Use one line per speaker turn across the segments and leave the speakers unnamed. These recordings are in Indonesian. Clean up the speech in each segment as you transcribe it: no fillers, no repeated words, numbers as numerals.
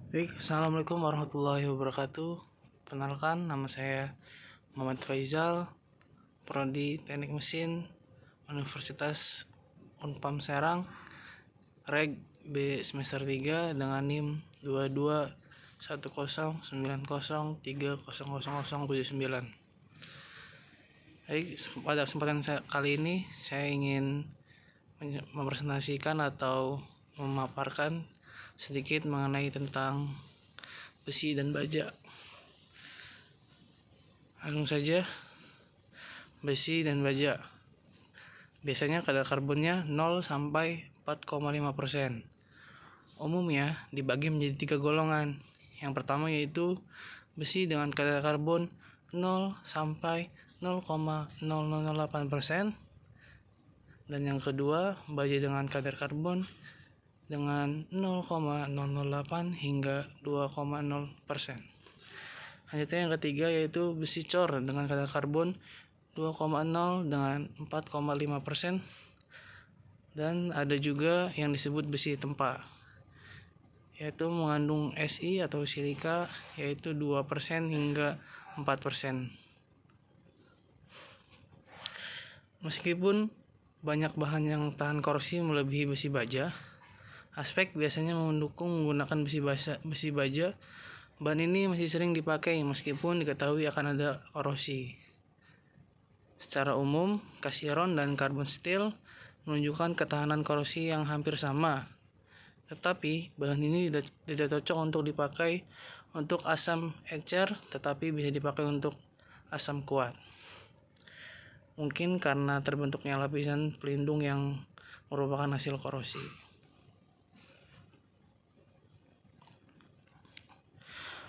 Baik, Assalamualaikum warahmatullahi wabarakatuh. Perkenalkan, nama saya Muhammad Faizal, Prodi Teknik Mesin, Universitas Unpam Serang, Reg B semester 3 dengan NIM 221090300079. Baik, pada kesempatan kali ini saya ingin mempresentasikan atau memaparkan sedikit mengenai tentang besi dan baja. Langsung saja, besi dan baja. Biasanya kadar karbonnya 0 sampai 4,5%. Umumnya dibagi menjadi 3 golongan. Yang pertama yaitu besi dengan kadar karbon 0 sampai 0,0008%. Dan yang kedua, baja dengan kadar karbon dengan 0,008 hingga 2,0%. Selanjutnya yang ketiga yaitu besi cor dengan kadar karbon 2,0 dengan 4,5%. Dan ada juga yang disebut besi tempa, yaitu mengandung Si atau silika yaitu 2% hingga 4%. Meskipun banyak bahan yang tahan korrosi melebihi besi baja, aspek biasanya mendukung menggunakan besi baja. Bahan ini masih sering dipakai meskipun diketahui akan ada korosi. Secara umum, cast iron dan carbon steel menunjukkan ketahanan korosi yang hampir sama. Tetapi bahan ini tidak cocok untuk dipakai untuk asam encer, tetapi bisa dipakai untuk asam kuat. Mungkin karena terbentuknya lapisan pelindung yang merupakan hasil korosi.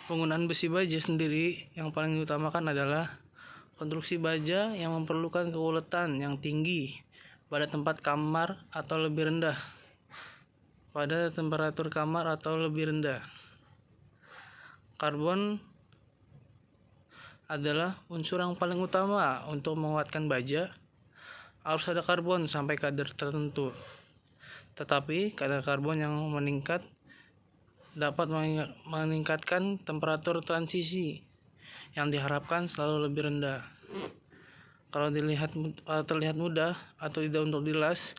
Penggunaan besi baja sendiri yang paling diutamakan adalah konstruksi baja yang memerlukan keuletan yang tinggi pada tempat kamar atau lebih rendah, pada temperatur kamar atau lebih rendah. Karbon adalah unsur yang paling utama untuk menguatkan baja. Harus ada karbon sampai kadar tertentu. Tetapi kadar karbon yang meningkat dapat meningkatkan temperatur transisi yang diharapkan selalu lebih rendah. Kalau terlihat mudah atau tidak untuk dilas,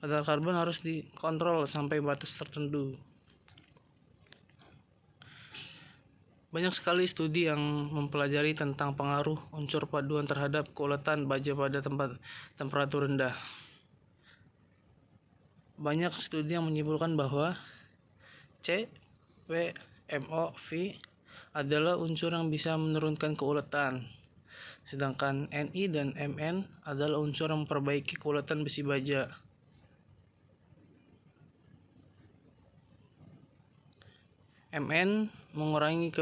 kadar karbon harus dikontrol sampai batas tertentu. Banyak sekali studi yang mempelajari tentang pengaruh unsur paduan terhadap keuletan baja pada temperatur rendah. Banyak studi yang menyimpulkan bahwa CWMOV adalah unsur yang bisa menurunkan keuletan, sedangkan Ni dan Mn adalah unsur yang memperbaiki keuletan besi baja. Mn mengurangi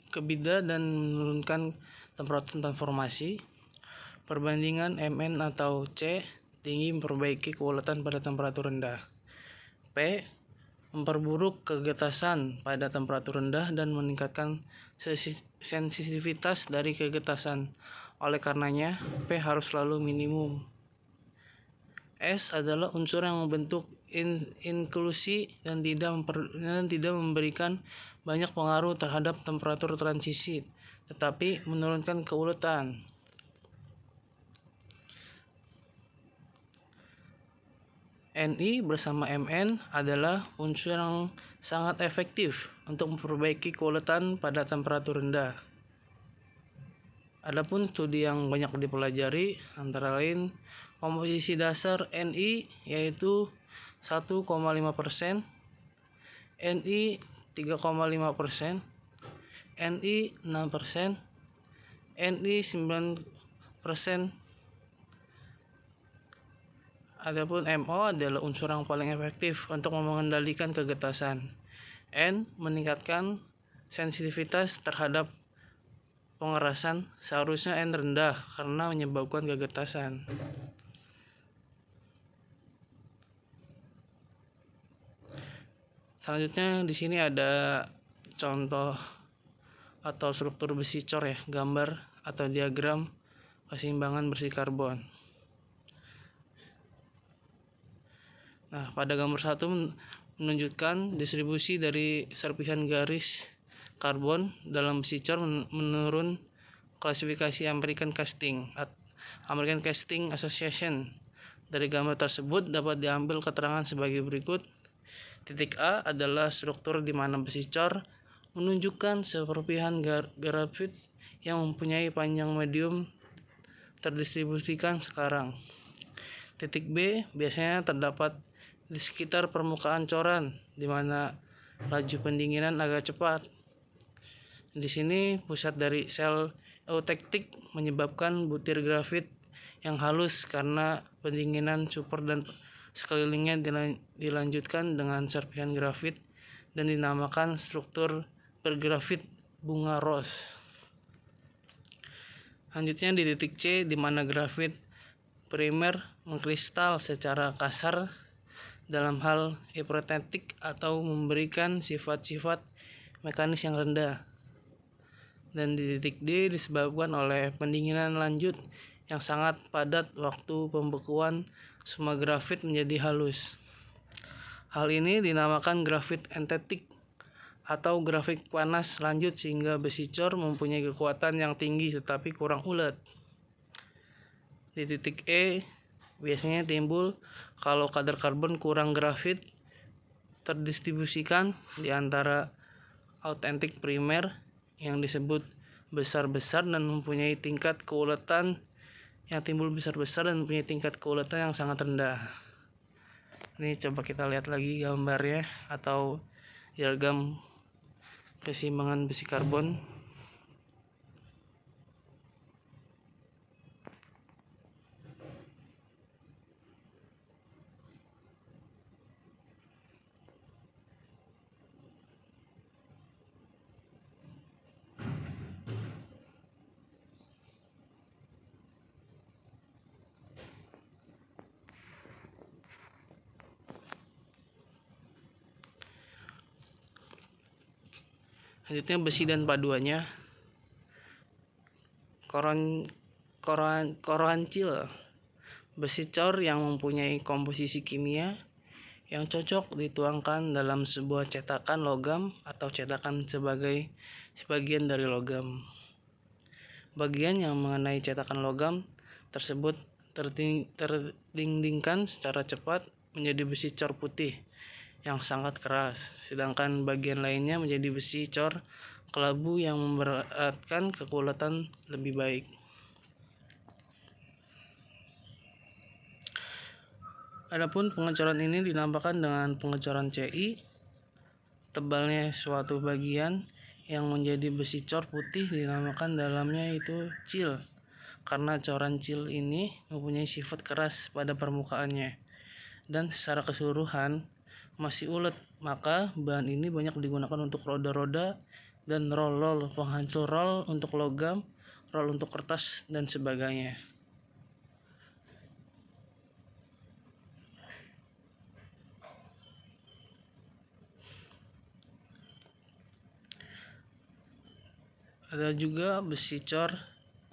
kebida dan menurunkan temperatur transformasi. Perbandingan Mn atau C tinggi memperbaiki keuletan pada temperatur rendah. P memperburuk kegetasan pada temperatur rendah dan meningkatkan sensitivitas dari kegetasan. Oleh karenanya, P harus selalu minimum. S adalah unsur yang membentuk inklusi dan tidak memberikan banyak pengaruh terhadap temperatur transisi, tetapi menurunkan keuletan. Ni bersama Mn adalah unsur yang sangat efektif untuk memperbaiki keuletan pada temperatur rendah. Adapun studi yang banyak dipelajari antara lain komposisi dasar Ni yaitu 1,5%, Ni 3,5%, Ni 6%, Ni 9%. Adapun Mo adalah unsur yang paling efektif untuk mengendalikan kegetasan. N meningkatkan sensitivitas terhadap pengerasan, seharusnya N rendah karena menyebabkan kegetasan. Selanjutnya di sini ada contoh atau struktur besi cor ya, gambar atau diagram keseimbangan bersih karbon. Nah, pada gambar 1 menunjukkan distribusi dari serpihan garis karbon dalam besi cor menurun klasifikasi American Casting Association. Dari gambar tersebut dapat diambil keterangan sebagai berikut. Titik A adalah struktur di mana besi cor menunjukkan serpihan grafit yang mempunyai panjang medium terdistribusikan sekarang. Titik B biasanya terdapat di sekitar permukaan coran, di mana laju pendinginan agak cepat. Di sini pusat dari sel eutektik menyebabkan butir grafit yang halus karena pendinginan super dan sekelilingnya dilanjutkan dengan serpihan grafit dan dinamakan struktur bergrafit bunga ros. Selanjutnya di titik C, di mana grafit primer mengkristal secara kasar dalam hal hipotetik atau memberikan sifat-sifat mekanis yang rendah. Dan di titik D disebabkan oleh pendinginan lanjut yang sangat padat waktu pembekuan semua grafit menjadi halus. Hal ini dinamakan grafit entetik atau grafit panas lanjut sehingga besi cor mempunyai kekuatan yang tinggi tetapi kurang ulet. Di titik E biasanya timbul kalau kadar karbon kurang grafit terdistribusikan di antara autentik primer yang disebut besar-besar dan mempunyai tingkat keuletan yang timbul besar-besar dan mempunyai tingkat keuletan yang sangat rendah. Ini coba kita lihat lagi gambarnya atau diagram keseimbangan besi karbon. Selanjutnya besi dan paduannya. Koroancil, besi cor yang mempunyai komposisi kimia yang cocok dituangkan dalam sebuah cetakan logam atau cetakan sebagian dari logam. Bagian yang mengenai cetakan logam tersebut terdindingkan secara cepat menjadi besi cor putih yang sangat keras, sedangkan bagian lainnya menjadi besi cor kelabu yang memberatkan kekuatan lebih baik. Adapun pengecoran ini dinamakan dengan pengecoran CI. Tebalnya suatu bagian yang menjadi besi cor putih dinamakan dalamnya itu cil, karena coran cil ini mempunyai sifat keras pada permukaannya dan secara keseluruhan masih ulet, maka bahan ini banyak digunakan untuk roda-roda dan roll penghancur roll untuk logam, roll untuk kertas dan sebagainya. Ada juga besi cor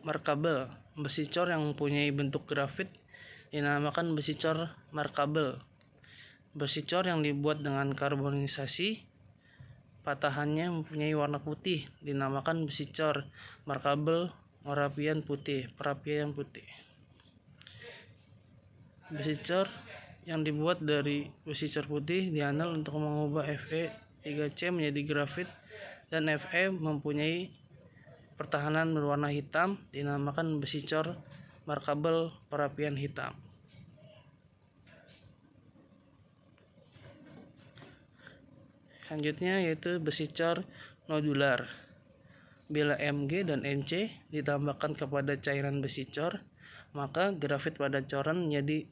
markabel. Besi cor yang mempunyai bentuk grafit dinamakan besi cor markabel. Besi cor yang dibuat dengan karbonisasi patahannya mempunyai warna putih dinamakan besi cor markabel perapian putih. Besi cor yang dibuat dari besi cor putih dianal untuk mengubah Fe3C menjadi grafit dan Fe mempunyai pertahanan berwarna hitam dinamakan besi cor markabel perapian hitam. Selanjutnya yaitu besi cor nodular. Bila Mg dan Nc ditambahkan kepada cairan besi cor, maka grafit pada coran menjadi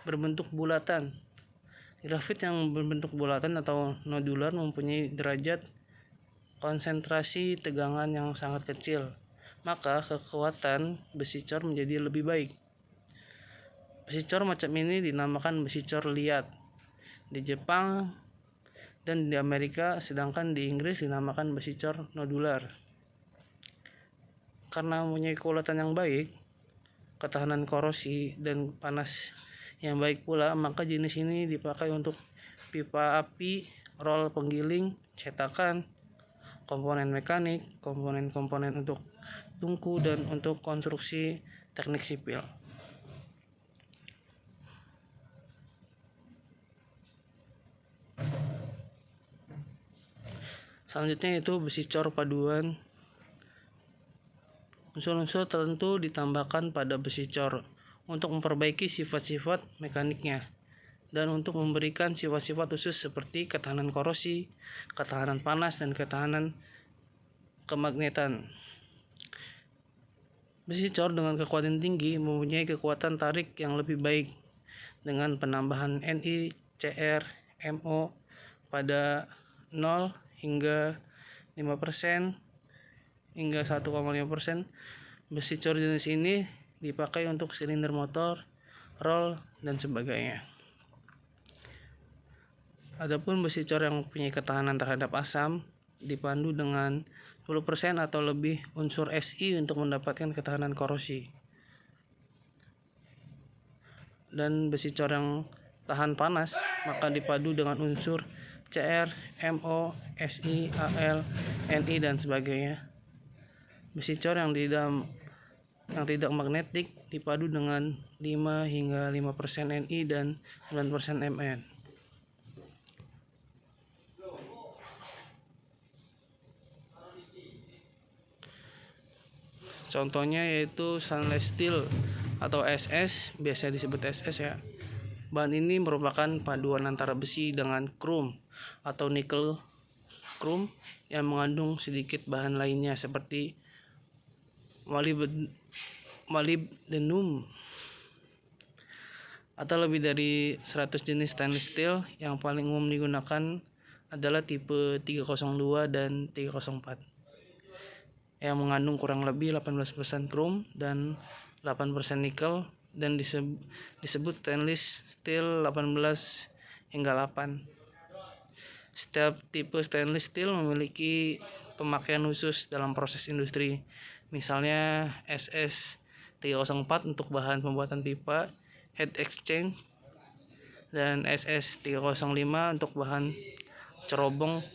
berbentuk bulatan. Grafit yang berbentuk bulatan atau nodular mempunyai derajat konsentrasi tegangan yang sangat kecil, maka kekuatan besi cor menjadi lebih baik. Besi cor macam ini dinamakan besi cor liat di Jepang dan di Amerika, sedangkan di Inggris dinamakan besi cor nodular. Karena mempunyai keuletan yang baik, ketahanan korosi dan panas yang baik pula, maka jenis ini dipakai untuk pipa api, rol penggiling, cetakan, komponen mekanik, komponen-komponen untuk tungku, dan untuk konstruksi teknik sipil. Selanjutnya itu besi cor paduan. Unsur-unsur tertentu ditambahkan pada besi cor untuk memperbaiki sifat-sifat mekaniknya dan untuk memberikan sifat-sifat khusus seperti ketahanan korosi, ketahanan panas, dan ketahanan kemagnetan. Besi cor dengan kekuatan tinggi mempunyai kekuatan tarik yang lebih baik dengan penambahan Ni, Cr, Mo pada 0 hingga 5% hingga 1,5%. Besi cor jenis ini dipakai untuk silinder motor, rol, dan sebagainya. Adapun besi cor yang mempunyai ketahanan terhadap asam dipandu dengan 10% atau lebih unsur Si untuk mendapatkan ketahanan korosi. Dan besi cor yang tahan panas maka dipadu dengan unsur Cr, Mo, Si, Al, Ni, dan sebagainya. Besi cor yang tidak magnetik dipadu dengan 5 hingga 5% Ni dan 9% Mn. Contohnya yaitu stainless steel atau SS, biasa disebut SS ya. Bahan ini merupakan paduan antara besi dengan krom atau nikel krom yang mengandung sedikit bahan lainnya seperti molybdenum. Atau lebih dari 100 jenis stainless steel. Yang paling umum digunakan adalah tipe 302 dan 304 yang mengandung kurang lebih 18% krom dan 8% nikel, dan disebut stainless steel 18 hingga 8. Setiap tipe stainless steel memiliki pemakaian khusus dalam proses industri. Misalnya SS 304 untuk bahan pembuatan pipa, heat exchange, dan SS 305 untuk bahan cerobong,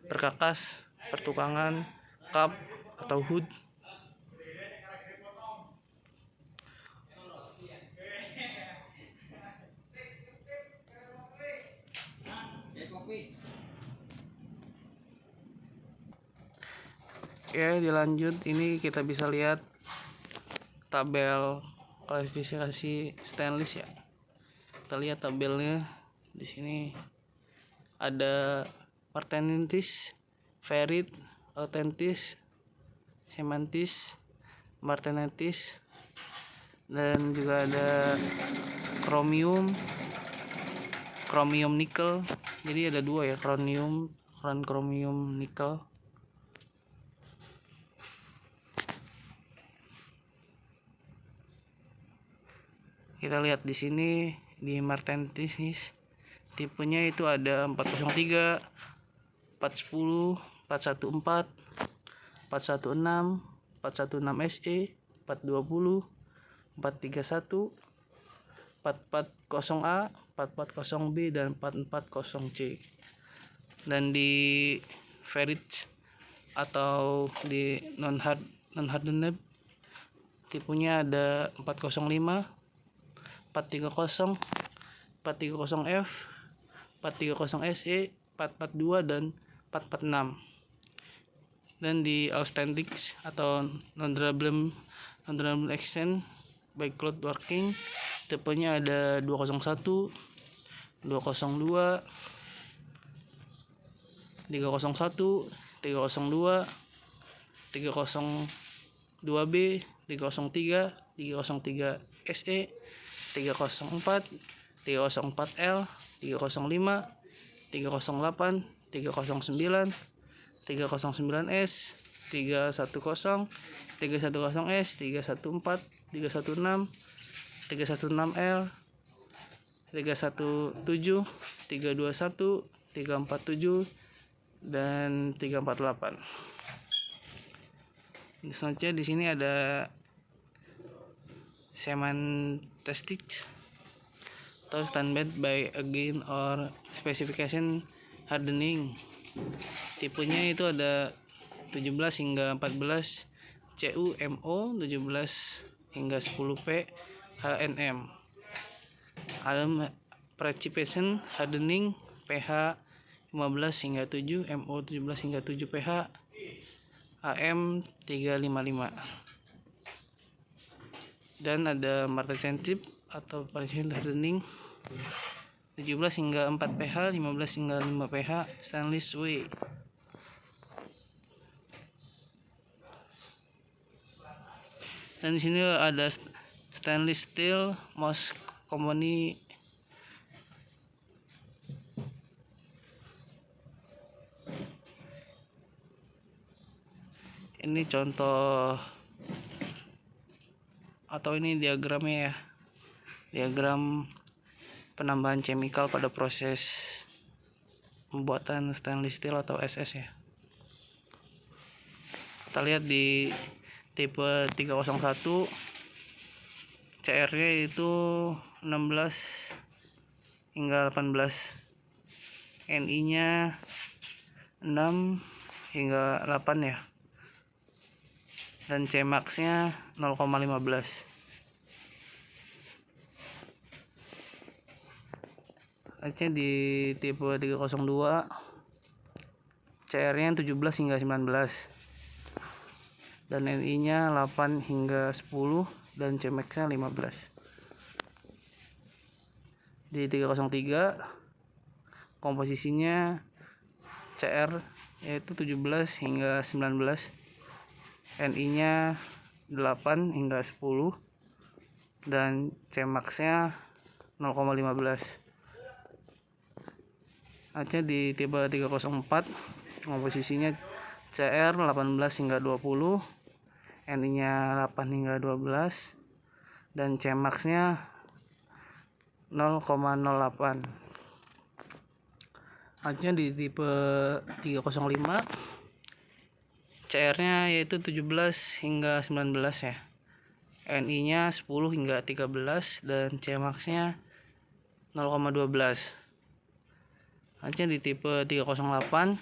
perkakas, pertukangan, kap atau hood. Ya, dilanjut, ini kita bisa lihat tabel klasifikasi stainless ya. Kita lihat tabelnya di sini. Ada martenitis, ferrit, autentis, semantis, martenitis, dan juga ada kromium nikel. Jadi ada dua ya, kromium nikel. Kita lihat di sini di martenitis tipenya itu ada 403, 410, 414, 416, 416 SE, 420, 431, 440A, 440B, dan 440C. Dan di ferrit atau di non hardened tipenya ada 405, 430, 430F, 430 SE, 442, dan 446. Dan di authentic atau non-durable exchange by cloud working tipenya ada 201, 202, 301, 302, 302B, 303, 303 SE, 304, 304L, 305, 308, 309, 309S, 310, 310S, 314, 316, 316L, 317, 321, 347, dan 348. Selanjutnya di sini ada semantistik atau standard by again or specification hardening. Tipenya itu ada 17 hingga 14 CUMO, 17 hingga 10P HNM. Alam precipitation hardening pH 15 hingga 7, MO 17 hingga 7 pH, AM 355. Dan ada Martin tip atau precipitation hardening 17 hingga 4 pH, 15 hingga 5 pH, stainless way. Dan di sini ada stainless steel most commonly ini contoh atau ini diagramnya ya, diagram penambahan chemical pada proses pembuatan stainless steel atau SS ya. Kita lihat di tipe 301 CR nya itu 16 hingga 18, NI nya 6 hingga 8 ya, dan Cmax nya 0,15. Selanjutnya di tipe 302 CR nya 17 hingga 19, dan NI nya 8 hingga 10, dan Cmax nya 15. Di 303 komposisinya CR yaitu 17 hingga 19, NI nya 8 hingga 10, dan Cmax nya 0,15. Aja di tipe 304 komposisinya CR 18 hingga 20, NI nya 8 hingga 12, dan Cmax nya 0,08. Aja di tipe 305 CR nya yaitu 17 hingga 19 ya, NI nya 10 hingga 13, dan Cmax nya 0,12. Aja di tipe 308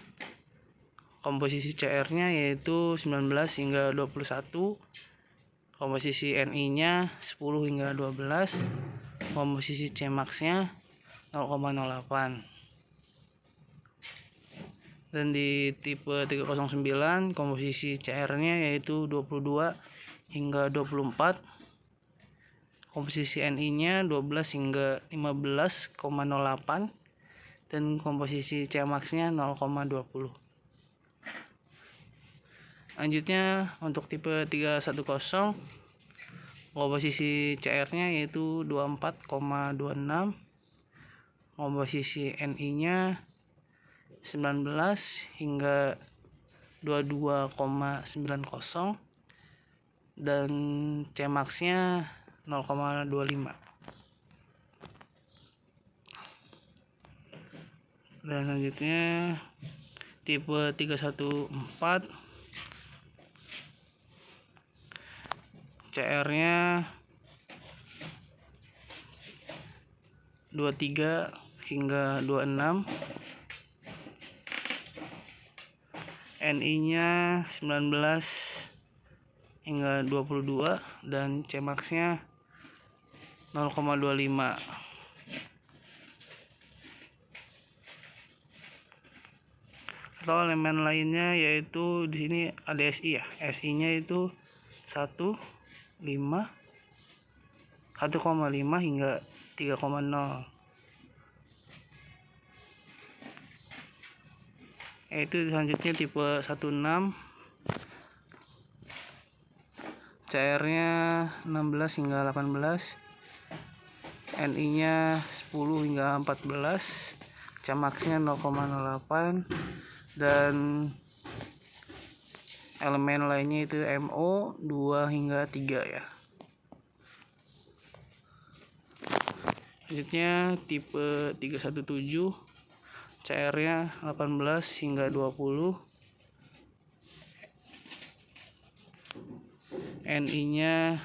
komposisi CR nya yaitu 19 hingga 21, komposisi NI nya 10 hingga 12, komposisi Cmax nya 0,08. Dan di tipe 309 komposisi CR nya yaitu 22 hingga 24, komposisi NI nya 12 hingga 15,08, dan komposisi Cmax nya 0,20. Lanjutnya untuk tipe 310 komposisi CR nya yaitu 24,26, komposisi NI nya 19 hingga 22,90, dan Cmax nya 0,25. Dan selanjutnya tipe 314 CR nya 23 hingga 26, NI nya 19 hingga 22, dan Cmax nya 0,25. Atau elemen lainnya yaitu di sini ada SI ya, SI nya itu 1,5 hingga 3,0. Yaitu selanjutnya tipe 16 CR nya 16 hingga 18, NI nya 10 hingga 14, Cmax nya 0,08, dan elemen lainnya itu MO 2 hingga 3 ya. Selanjutnya tipe 317 CR nya 18 hingga 20, NI nya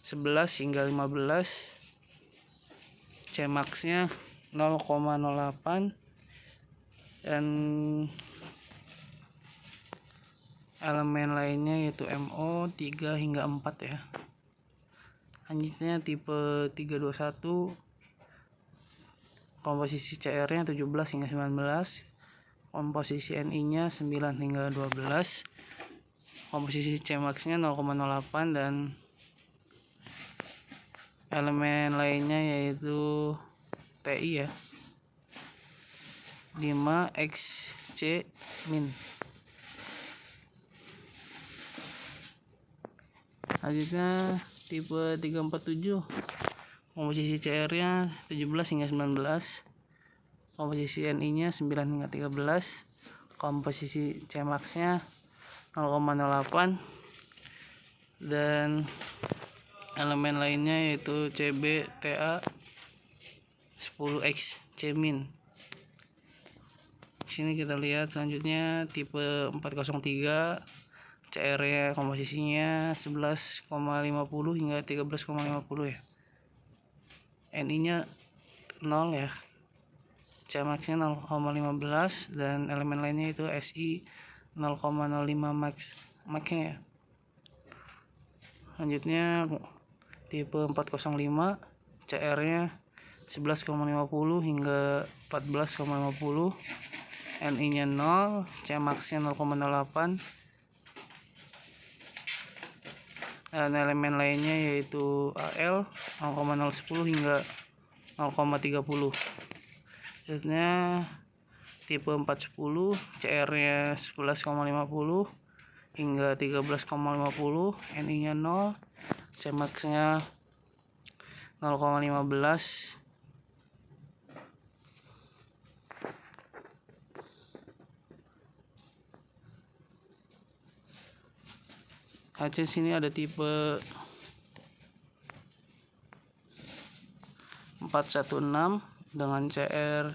11 hingga 15, Cmax nya 0,08 dan elemen lainnya yaitu MO 3 hingga 4 ya. Selanjutnya tipe 321, komposisi CR nya 17 hingga 19, komposisi Ni nya 9 hingga 12, komposisi Cmax nya 0,08 dan elemen lainnya yaitu Ti ya 5xC min. Selanjutnya tipe 347, komposisi CR nya 17 hingga 19, komposisi Ni nya 9 hingga 13, komposisi Cmax nya 0,08 dan elemen lainnya yaitu Cb Ta 10x C min. Sini kita lihat selanjutnya tipe 403, CR nya komposisinya 11,50 hingga 13,50 ya. Ni nya 0 ya, Cmax nya 0,15 dan elemen lainnya itu Si 0,05 max nya ya. Selanjutnya tipe 405, CR nya 11,50 hingga 14,50, Ni nya 0, Cmax nya 0,08 dan elemen lainnya yaitu Al 0,010 hingga 0,30. Selanjutnya tipe 410, CR nya 11,50 hingga 13,50, Ni nya 0, Cmax nya 0,15. Hasil sini ada tipe 416 dengan CR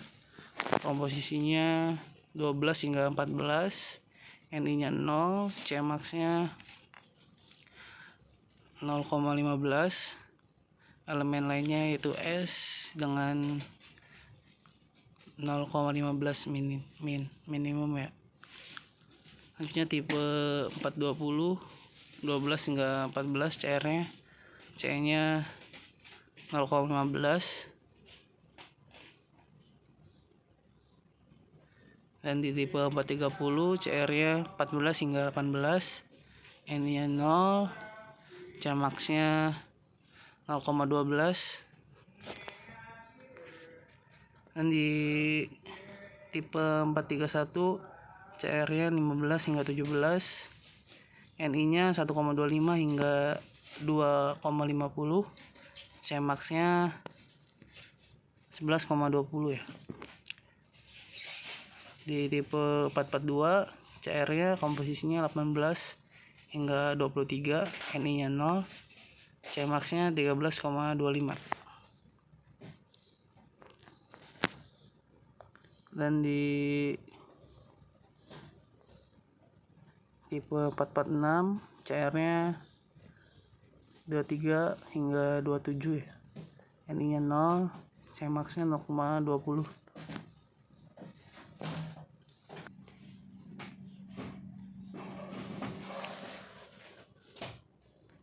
komposisinya 12 hingga 14, Ni nya 0, Cmax nya 0,15, elemen lainnya yaitu S dengan 0,15 minimum ya. Selanjutnya tipe 420, 12 hingga 14, CR nya C nya 0,15 dan di tipe 430, CR nya 14 hingga 18, Ni nya 0, Cmax nya 0,12 dan di tipe 431, CR nya 15 hingga 17, Ni nya 1,25 hingga 2,50, Cmax nya 11,20 ya. Di tipe 442, CR nya komposisinya 18 hingga 23, Ni nya 0, Cmax nya 13,25. Dan di tipe 446, CR nya 23 hingga 27 ya, Ni nya 0, Cmax nya 0,20.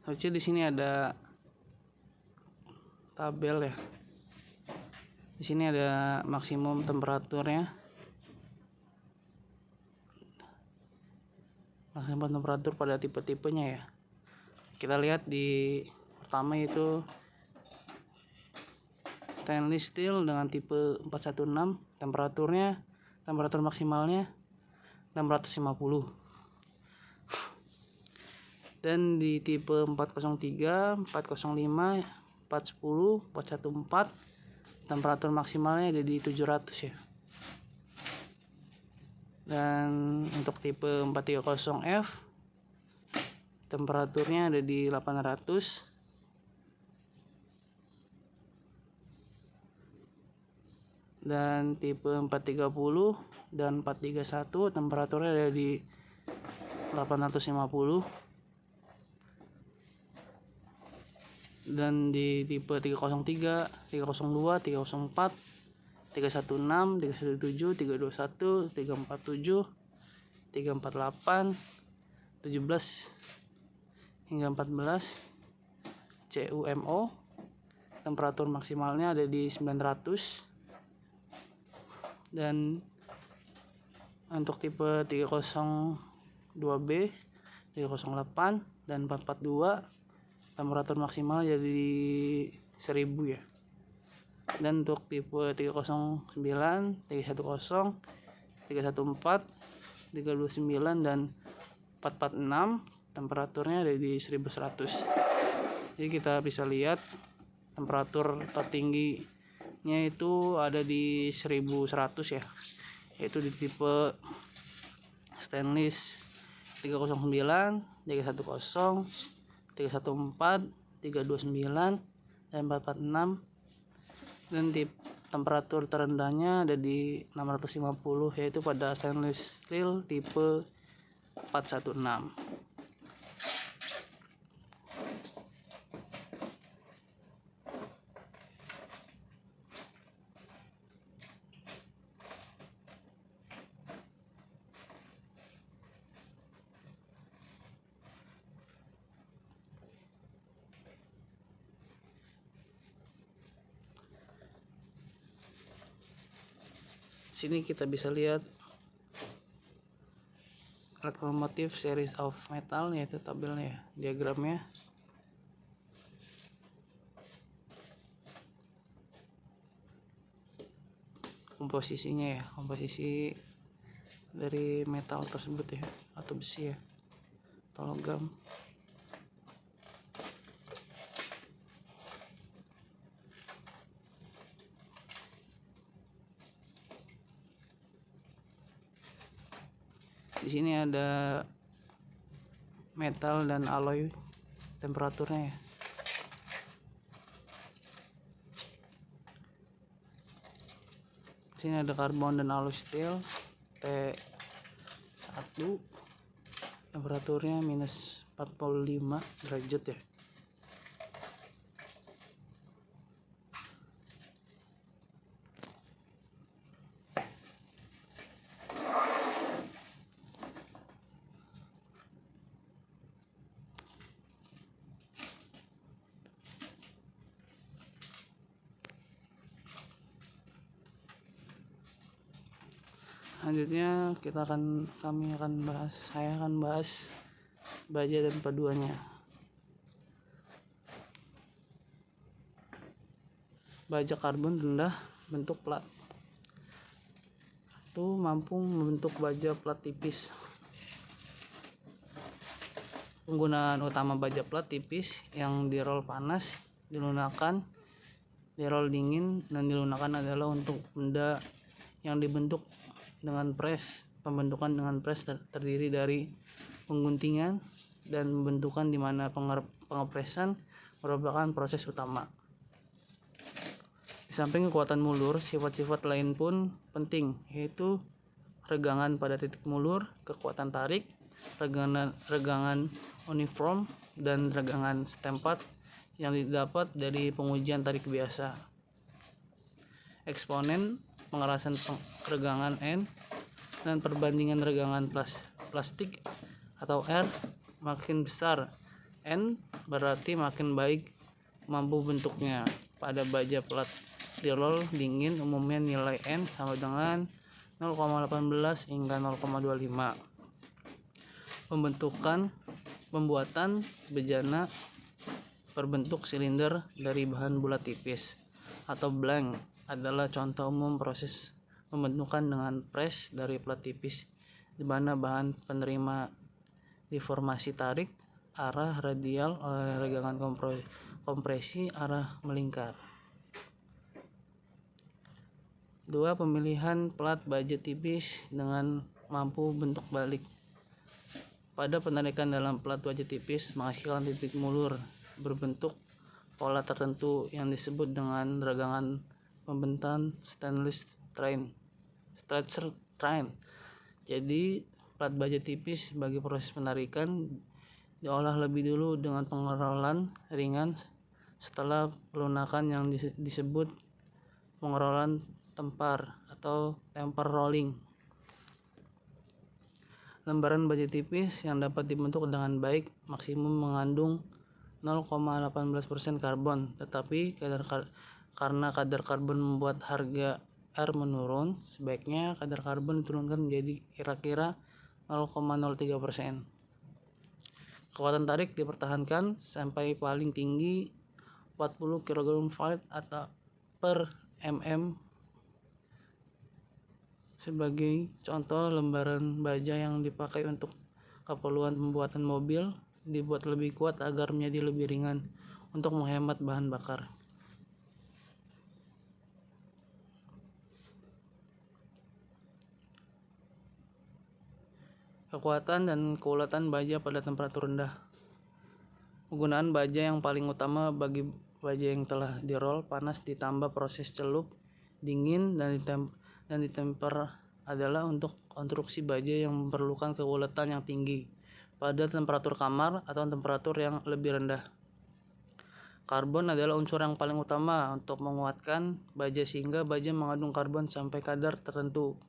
Harusnya di sini ada tabel ya. Di sini ada maksimum temperaturnya. Maksimum temperatur pada tipe-tipenya ya. Kita lihat di pertama itu stainless steel dengan tipe 416, temperatur maksimalnya 650. Dan di tipe 403, 405, 410, 414, temperatur maksimalnya ada di 700 ya. Dan untuk tipe 430F, temperaturnya ada di 800. Dan tipe 430 dan 431 temperaturnya ada di 850. Dan di tipe 303, 302, 304, 316, 317, 321, 347, 348, 17 hingga 14 CUMO. Temperatur maksimalnya ada di 900. Dan untuk tipe 302B, 308 dan 442 temperatur maksimal jadi 1000 ya. Dan untuk tipe 309, 310, 314, 329 dan 446 temperaturnya ada di 1100. Jadi kita bisa lihat temperatur tertingginya itu ada di 1100 ya, yaitu di tipe stainless 309, 310, 314, 329 dan 446. Dan temperatur terendahnya ada di 650, yaitu pada stainless steel tipe 416. Sini kita bisa lihat Electromotive series of metal, yaitu tabelnya ya, diagramnya. Komposisinya ya, komposisi dari metal tersebut ya, atau besi ya, atau logam. Di sini ada metal dan alloy temperaturnya ya. Di sini ada karbon dan alloy steel T1, temperaturnya minus 45 derajat ya. Selanjutnya saya akan bahas baja dan paduannya. Baja karbon rendah bentuk plat itu mampu membentuk baja plat tipis. Penggunaan utama baja plat tipis yang dirol panas, dilunakan, dirol dingin, dan dilunakan adalah untuk benda yang dibentuk dengan press. Pembentukan dengan press terdiri dari pengguntingan dan pembentukan, di mana pengepresan merupakan proses utama. Di samping kekuatan mulur, sifat-sifat lain pun penting, yaitu regangan pada titik mulur, kekuatan tarik, regangan uniform, dan regangan setempat yang didapat dari pengujian tarik biasa. Eksponen pengerasan regangan N dan perbandingan regangan plastik atau R makin besar N berarti makin baik mampu bentuknya. Pada baja plat dirol dingin umumnya nilai N sama dengan 0,18 hingga 0,25. Pembuatan bejana berbentuk silinder dari bahan bulat tipis atau blank adalah contoh umum proses pembentukan dengan press dari plat tipis, di mana bahan penerima deformasi tarik arah radial oleh regangan kompresi arah melingkar. 2. Pemilihan plat baja tipis dengan mampu bentuk balik. Pada penarikan dalam plat baja tipis menghasilkan titik mulur berbentuk pola tertentu yang disebut dengan regangan pembentan stainless structure train. Jadi plat baja tipis bagi proses penarikan diolah lebih dulu dengan pengerolan ringan setelah pelunakan yang disebut pengerolan tempar atau temper rolling. Lembaran baja tipis yang dapat dibentuk dengan baik maksimum mengandung 0,18% karbon, tetapi karena kadar karbon membuat harga R menurun, sebaiknya kadar karbon diturunkan menjadi kira-kira 0,03%. Kekuatan tarik dipertahankan sampai paling tinggi 40 kg atau per mm. Sebagai contoh, lembaran baja yang dipakai untuk keperluan pembuatan mobil dibuat lebih kuat agar menjadi lebih ringan untuk menghemat bahan bakar. Kekuatan dan keulatan baja pada temperatur rendah. Penggunaan baja yang paling utama bagi baja yang telah dirol panas ditambah proses celup, dingin, dan ditemper adalah untuk konstruksi baja yang memerlukan keulatan yang tinggi pada temperatur kamar atau temperatur yang lebih rendah. Karbon adalah unsur yang paling utama untuk menguatkan baja sehingga baja mengandung karbon sampai kadar tertentu.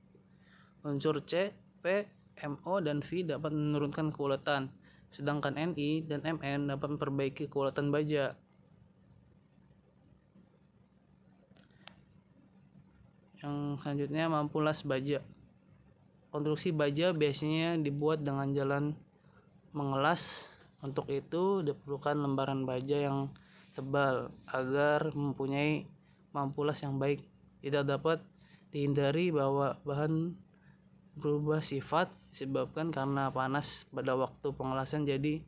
Unsur C, P, MO, dan V dapat menurunkan keulatan, sedangkan Ni dan Mn dapat memperbaiki keulatan baja. Yang selanjutnya, mampu las baja. Konstruksi baja biasanya dibuat dengan jalan mengelas. Untuk itu diperlukan lembaran baja yang tebal agar mempunyai mampu las yang baik. Tidak dapat dihindari bahwa bahan berubah sifat disebabkan karena panas pada waktu pengelasan. Jadi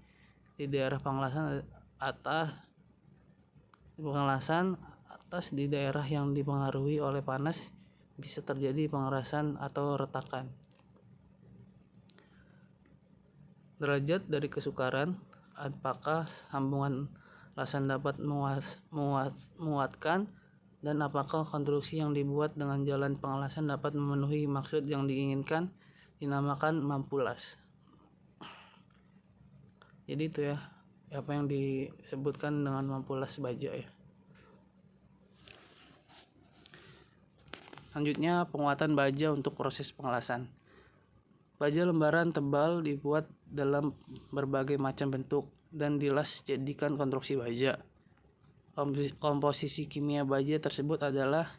di daerah pengelasan atas di daerah yang dipengaruhi oleh panas bisa terjadi pengerasan atau retakan. Derajat dari kesukaran, apakah sambungan lasan dapat menguatkan, dan apakah konstruksi yang dibuat dengan jalan pengelasan dapat memenuhi maksud yang diinginkan, dinamakan mampu las. Jadi itu ya apa yang disebutkan dengan mampu las baja ya. Selanjutnya, penguatan baja untuk proses pengelasan. Baja lembaran tebal dibuat dalam berbagai macam bentuk dan dilas jadikan konstruksi baja. Komposisi kimia baja tersebut adalah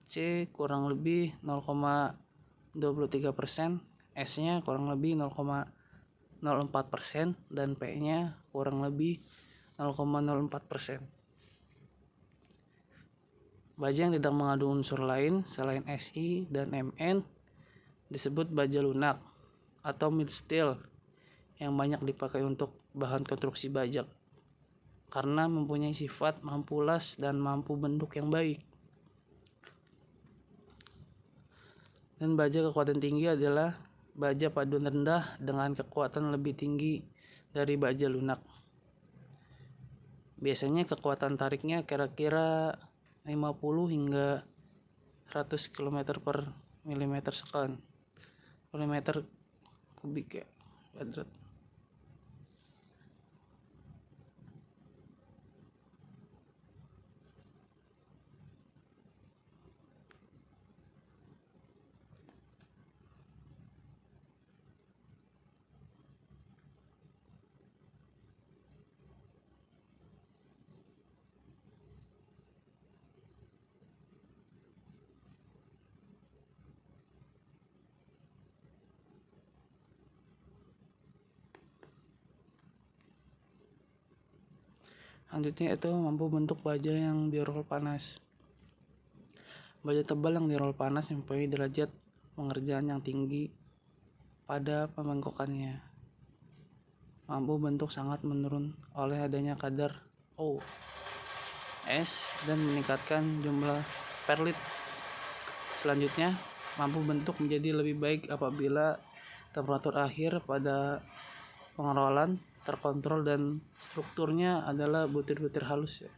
C kurang lebih 0,23%, S-nya kurang lebih 0,04%, dan P-nya kurang lebih 0,04%. Baja yang tidak mengandung unsur lain selain Si dan Mn disebut baja lunak atau mild steel yang banyak dipakai untuk bahan konstruksi baja karena mempunyai sifat mampu las dan mampu bentuk yang baik. Dan baja kekuatan tinggi adalah baja paduan rendah dengan kekuatan lebih tinggi dari baja lunak. Biasanya kekuatan tariknya kira-kira 50 hingga 100 km per milimeter kubik ya, kuadrat. Selanjutnya itu mampu bentuk baja yang dirol panas. Baja tebal yang dirol panas mempunyai derajat pengerjaan yang tinggi pada pembengkokannya. Mampu bentuk sangat menurun oleh adanya kadar O, S, dan meningkatkan jumlah perlit. Selanjutnya, mampu bentuk menjadi lebih baik apabila temperatur akhir pada pengerolan terkontrol dan strukturnya adalah butir-butir halus ya.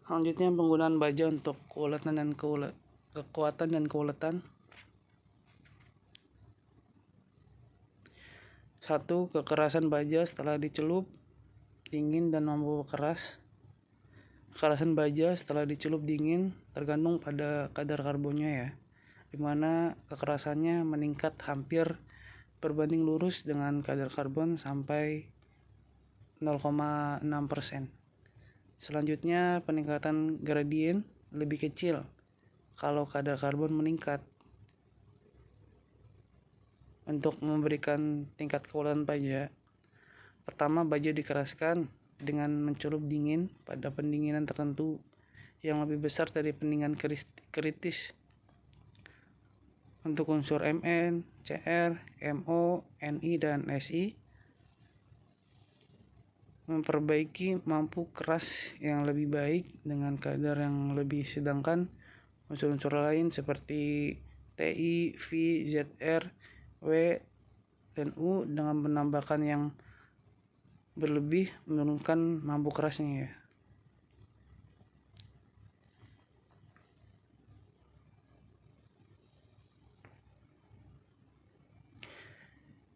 Selanjutnya penggunaan baja untuk kekuatan dan keuletan. 1. Kekerasan baja setelah dicelup, dingin dan mampu keras. Kekerasan baja setelah dicelup dingin tergantung pada kadar karbonnya ya, dimana kekerasannya meningkat hampir berbanding lurus dengan kadar karbon sampai 0,6%. Selanjutnya peningkatan gradien lebih kecil kalau kadar karbon meningkat. Untuk memberikan tingkat keuletan baja, pertama baja dikeraskan dengan mencelup dingin pada pendinginan tertentu yang lebih besar dari pendinginan kritis. Untuk unsur Mn, Cr, Mo, Ni, dan Si, memperbaiki mampu keras yang lebih baik dengan kadar yang lebih, sedangkan unsur-unsur lain seperti Ti, V, Zr, W, dan U dengan penambahan yang berlebih menurunkan mampu kerasnya ya.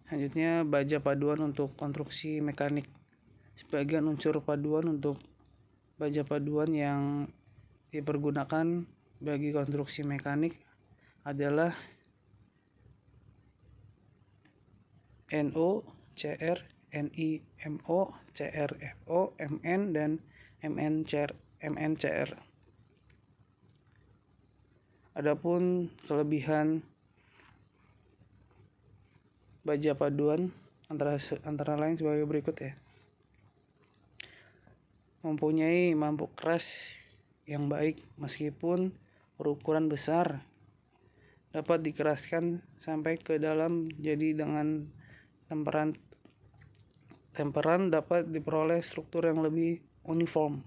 Selanjutnya baja paduan untuk konstruksi mekanik. Sebagian unsur paduan untuk baja paduan yang dipergunakan bagi konstruksi mekanik adalah No, Cr, Ni, Mo, Cr, Fo, Mn, dan Mncr. Adapun kelebihan baja paduan antara lain sebagai berikut ya. Mempunyai mampu keras yang baik meskipun berukuran besar, dapat dikeraskan sampai ke dalam, jadi dengan temperan dapat diperoleh struktur yang lebih uniform.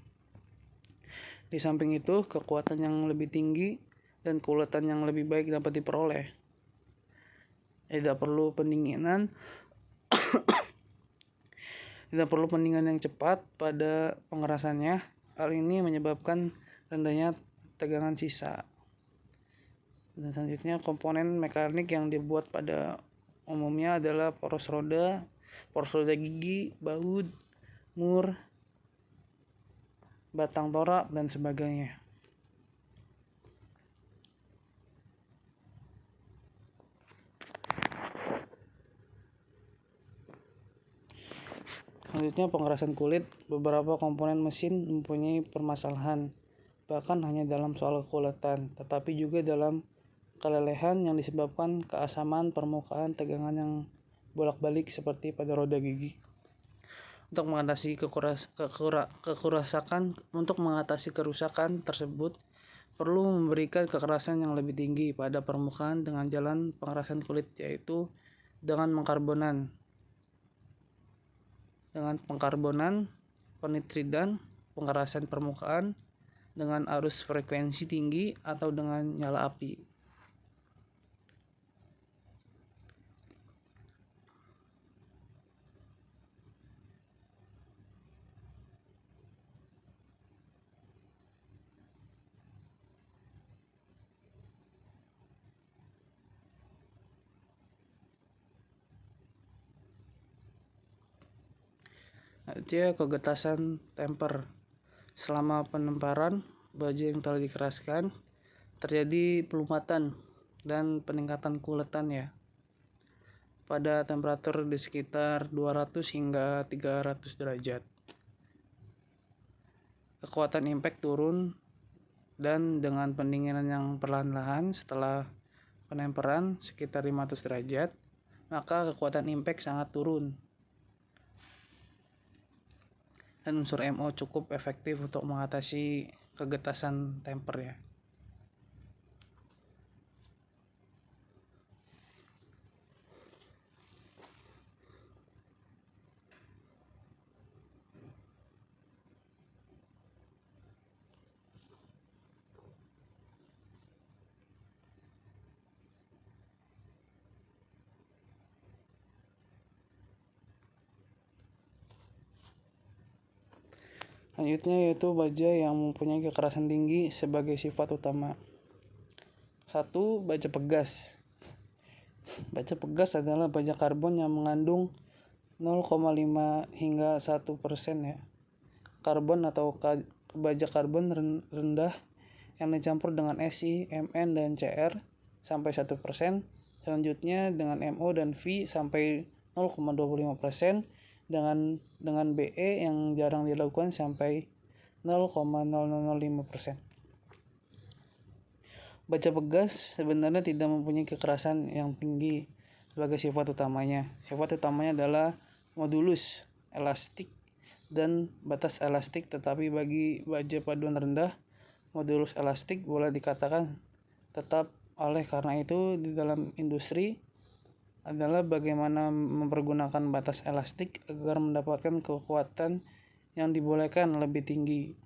Di samping itu, kekuatan yang lebih tinggi dan keuletan yang lebih baik dapat diperoleh. Tidak perlu pendinginan yang cepat pada pengerasannya. Hal ini menyebabkan rendahnya tegangan sisa. Dan selanjutnya komponen mekanik yang dibuat pada umumnya adalah poros roda gigi, baut, mur, batang torak, dan sebagainya. Selanjutnya pengerasan kulit. Beberapa komponen mesin mempunyai permasalahan, bahkan hanya dalam soal keuletan, tetapi juga dalam kelelehan yang disebabkan keasaman permukaan tegangan yang bolak-balik seperti pada roda gigi. Untuk mengatasi kerusakan tersebut, perlu memberikan kekerasan yang lebih tinggi pada permukaan dengan jalan pengerasan kulit, yaitu dengan pengkarbonan, penitridan, pengerasan permukaan dengan arus frekuensi tinggi, atau dengan nyala api. Artinya kegetasan temper. Selama penemparan baja yang telah dikeraskan, terjadi pelumatan dan peningkatan keuletan ya, pada temperatur di sekitar 200 hingga 300 derajat. Kekuatan impact turun, dan dengan pendinginan yang perlahan-lahan setelah penemperan sekitar 500 derajat, maka kekuatan impact sangat turun. Dan unsur Mo cukup efektif untuk mengatasi kegetasan temper ya. Selanjutnya yaitu baja yang mempunyai kekerasan tinggi sebagai sifat utama. 1. Baja pegas. Baja pegas adalah baja karbon yang mengandung 0,5 hingga 1% ya. Karbon atau baja karbon rendah yang dicampur dengan Si, Mn, dan Cr sampai 1%. Selanjutnya dengan Mo dan V sampai 0,25%. Dengan Be yang jarang dilakukan sampai 0,0005%. Baja pegas sebenarnya tidak mempunyai kekerasan yang tinggi sebagai sifat utamanya. Sifat utamanya adalah modulus elastik dan batas elastik, tetapi bagi baja paduan rendah, modulus elastik boleh dikatakan tetap. Oleh karena itu, di dalam industri adalah bagaimana mempergunakan batas elastik agar mendapatkan kekuatan yang dibolehkan lebih tinggi.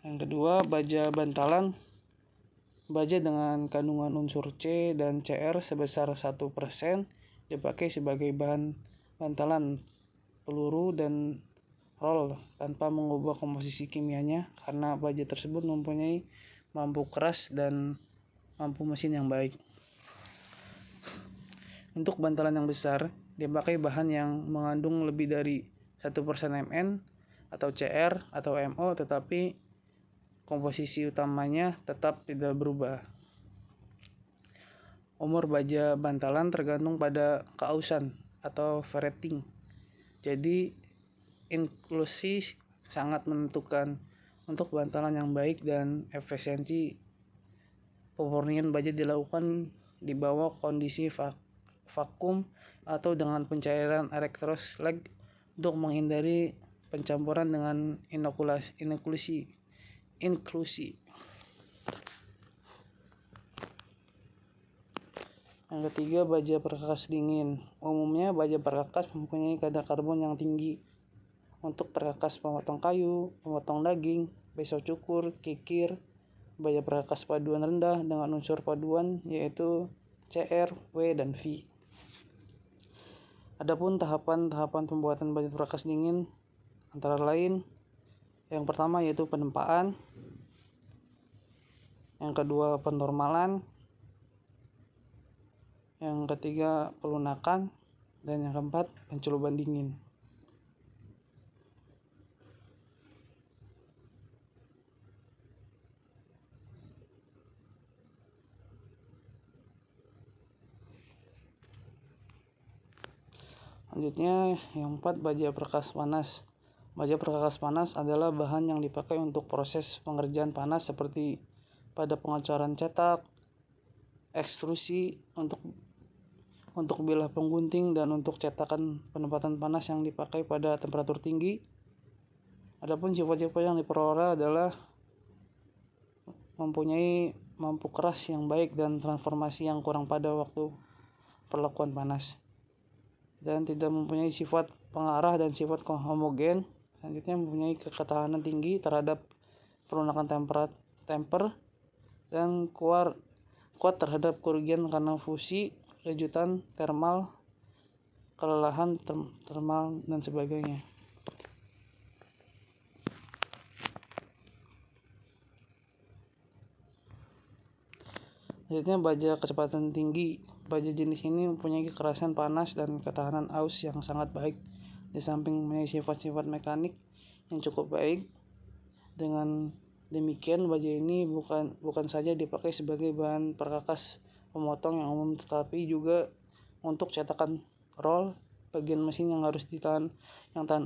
Yang kedua, baja bantalan. Baja dengan kandungan unsur C dan Cr sebesar 1% dipakai sebagai bahan bantalan peluru dan roll tanpa mengubah komposisi kimianya, karena baja tersebut mempunyai mampu keras dan mampu mesin yang baik. Untuk bantalan yang besar, dipakai bahan yang mengandung lebih dari 1% Mn atau Cr atau Mo, tetapi komposisi utamanya tetap tidak berubah. Umur baja bantalan tergantung pada keausan atau ferreting. Jadi, inklusi sangat menentukan. Untuk bantalan yang baik dan efisiensi, pemurnian baja dilakukan di bawah kondisi vakum atau dengan pencairan elektroslag untuk menghindari pencampuran dengan inklusi. Yang ketiga, baja perkakas dingin. Umumnya baja perkakas mempunyai kadar karbon yang tinggi. Untuk perkakas pemotong kayu, pemotong daging, pisau cukur, kikir, baja perkakas paduan rendah dengan unsur paduan yaitu Cr, W, dan V. Adapun tahapan-tahapan pembuatan baja perkakas dingin antara lain, yang pertama yaitu penempaan, yang kedua penormalan, yang ketiga pelunakan, dan yang keempat penceluban dingin. Selanjutnya yang keempat, baja perkakas panas. Baja perkakas panas adalah bahan yang dipakai untuk proses pengerjaan panas seperti pada pengecoran cetak, ekstrusi, untuk bilah penggunting, dan untuk cetakan penempatan panas yang dipakai pada temperatur tinggi. Adapun sifat-sifat yang diperoleh adalah mempunyai mampu keras yang baik dan transformasi yang kurang pada waktu perlakuan panas, dan tidak mempunyai sifat pengarah dan sifat homogen. Selanjutnya mempunyai ketahanan tinggi terhadap pelunakan temper dan kuat terhadap kerugian karena fusi, kejutan termal, kelelahan termal, dan sebagainya. Selanjutnya baja kecepatan tinggi. Baja jenis ini mempunyai kekerasan panas dan ketahanan aus yang sangat baik, di samping mempunyai sifat-sifat mekanik yang cukup baik. Dengan demikian, baja ini bukan saja dipakai sebagai bahan perkakas pemotong yang umum, tetapi juga untuk cetakan roll, bagian mesin yang harus tahan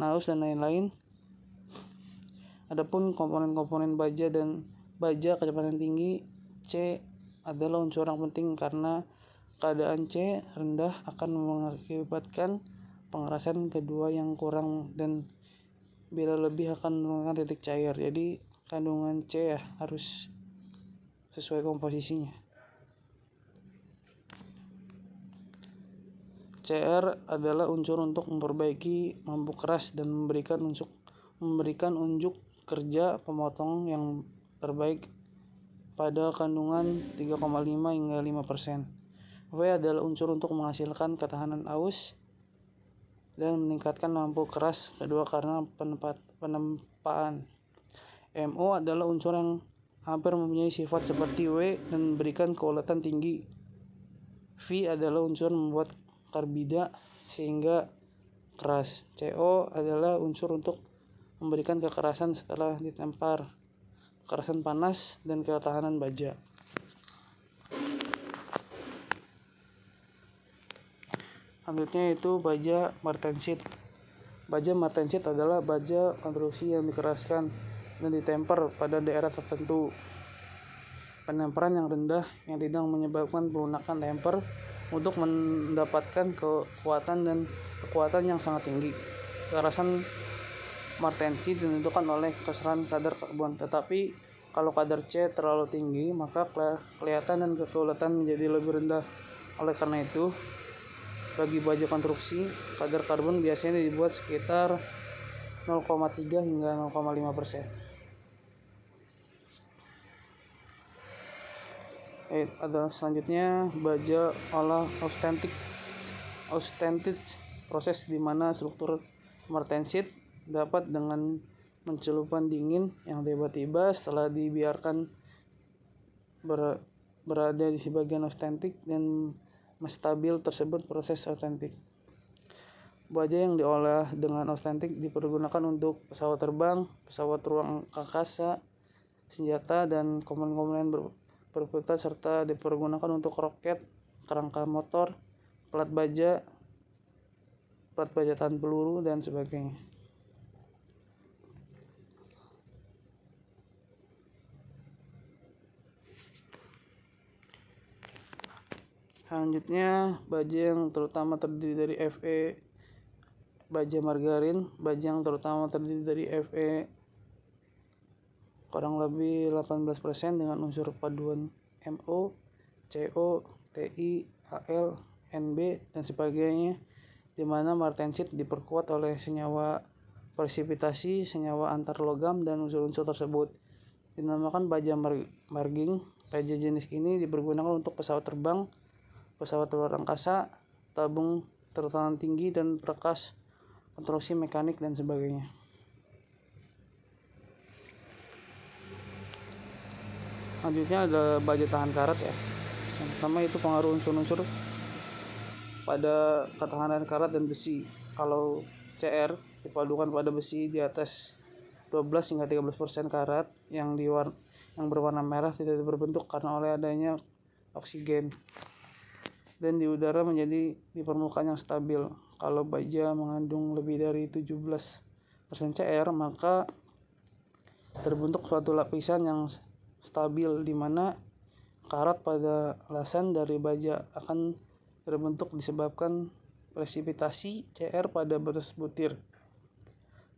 aus, dan lain-lain. Adapun komponen-komponen baja kecepatan tinggi, C adalah unsur yang penting karena keadaan C rendah akan mengakibatkan pengerasan kedua yang kurang, dan bila lebih akan menggunakan titik cair. Jadi kandungan C harus sesuai komposisinya. Cr adalah unsur untuk memperbaiki mampu keras dan memberikan unjuk kerja pemotong yang terbaik pada kandungan 3,5 hingga 5%. W adalah unsur untuk menghasilkan ketahanan aus dan meningkatkan lampu keras. Kedua, karena penempaan. MO adalah unsur yang hampir mempunyai sifat seperti W dan memberikan keuletan tinggi. V adalah unsur membuat karbida sehingga keras. CO adalah unsur untuk memberikan kekerasan setelah ditempar, kekerasan panas, dan ketahanan baja. Selanjutnya itu baja martensit. Baja martensit adalah baja konstruksi yang dikeraskan dan ditemper pada daerah tertentu. Penemperan yang rendah yang tidak menyebabkan pelunakan temper untuk mendapatkan kekuatan yang sangat tinggi. Kekerasan martensit ditentukan oleh kesesaran kadar karbon. Tetapi kalau kadar C terlalu tinggi, maka kelihatan dan keuletan menjadi lebih rendah. Oleh karena itu, bagi baja konstruksi, kadar karbon biasanya dibuat sekitar 0,3 hingga 0,5%. Ada selanjutnya baja ala austentic proses di mana struktur martensit dapat dengan mencelupan dingin yang tiba-tiba setelah dibiarkan berada di bagian austentic dan stabil tersebut proses austentic. Baja yang diolah dengan austentic dipergunakan untuk pesawat terbang, pesawat ruang angkasa, senjata, dan komponen-komponen berputar, serta dipergunakan untuk roket, kerangka motor, plat baja tahan peluru, dan sebagainya. Selanjutnya, baja yang terutama terdiri dari Fe, baja margarin. Baja yang terutama terdiri dari Fe kurang lebih 18% dengan unsur paduan MO, CO, Ti, Al, Nb, dan sebagainya, di mana martensit diperkuat oleh senyawa presipitasi, senyawa antar logam, dan unsur-unsur tersebut dinamakan baja marging. Baja jenis ini dipergunakan untuk pesawat terbang, pesawat luar angkasa, tabung tertahan tinggi, dan perkas konstruksi mekanik, dan sebagainya. Selanjutnya ada baja tahan karat ya. Yang pertama itu pengaruh unsur-unsur pada ketahanan karat dan besi. Kalau CR dipadukan pada besi di atas 12 hingga 13% karat yang berwarna merah tidak berbentuk karena oleh adanya oksigen, dan di udara menjadi di permukaan yang stabil. Kalau baja mengandung lebih dari 17% CR, maka terbentuk suatu lapisan yang stabil di mana karat pada lasan dari baja akan terbentuk disebabkan presipitasi CR pada batas butir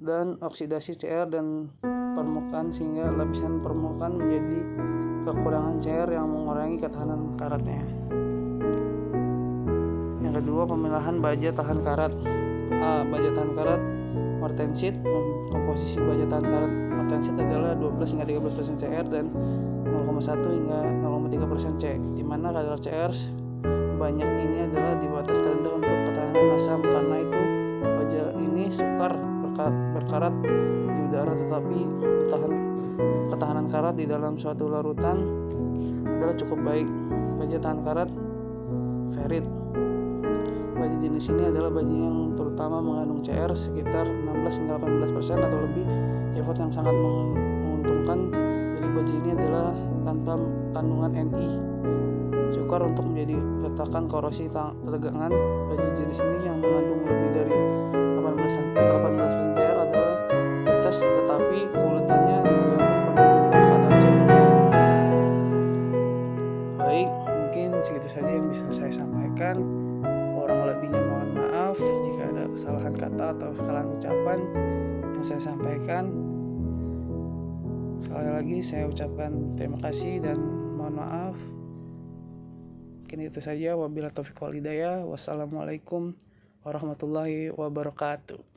dan oksidasi CR dan permukaan, sehingga lapisan permukaan menjadi kekurangan CR yang mengurangi ketahanan karatnya. Yang kedua, pemilahan baja tahan karat. Baja tahan karat martensit. Komposisi baja tahan karat martensit adalah 12 hingga 13% CR dan 0,1 hingga 0,3% C, di mana kadar CR banyak ini adalah di batas terendah untuk ketahanan asam. Karena itu baja ini sukar berkarat di udara, tetapi ketahanan karat di dalam suatu larutan adalah cukup baik. Baja tahan karat ferrit. Baja jenis ini adalah baja yang terutama mengandung CR sekitar 16 hingga 18% atau lebih. Sifat yang sangat menguntungkan dari baja ini adalah tanpa kandungan Ni. Sukar untuk menjadi retakan korosi tegangan. Baja jenis ini yang mengandung lebih dari 18% CR adalah tes, tetapi keuletannya tergantung pada jumlah kadar C-nya. Baik, mungkin segitu saja yang bisa saya sampaikan. Kurang lebihnya mohon maaf jika ada kesalahan kata atau kesalahan ucapan yang saya sampaikan. Sekali lagi saya ucapkan terima kasih dan mohon maaf. Mungkin itu saja. Wabillahi taufiq wal hidayah. Wassalamualaikum warahmatullahi wabarakatuh.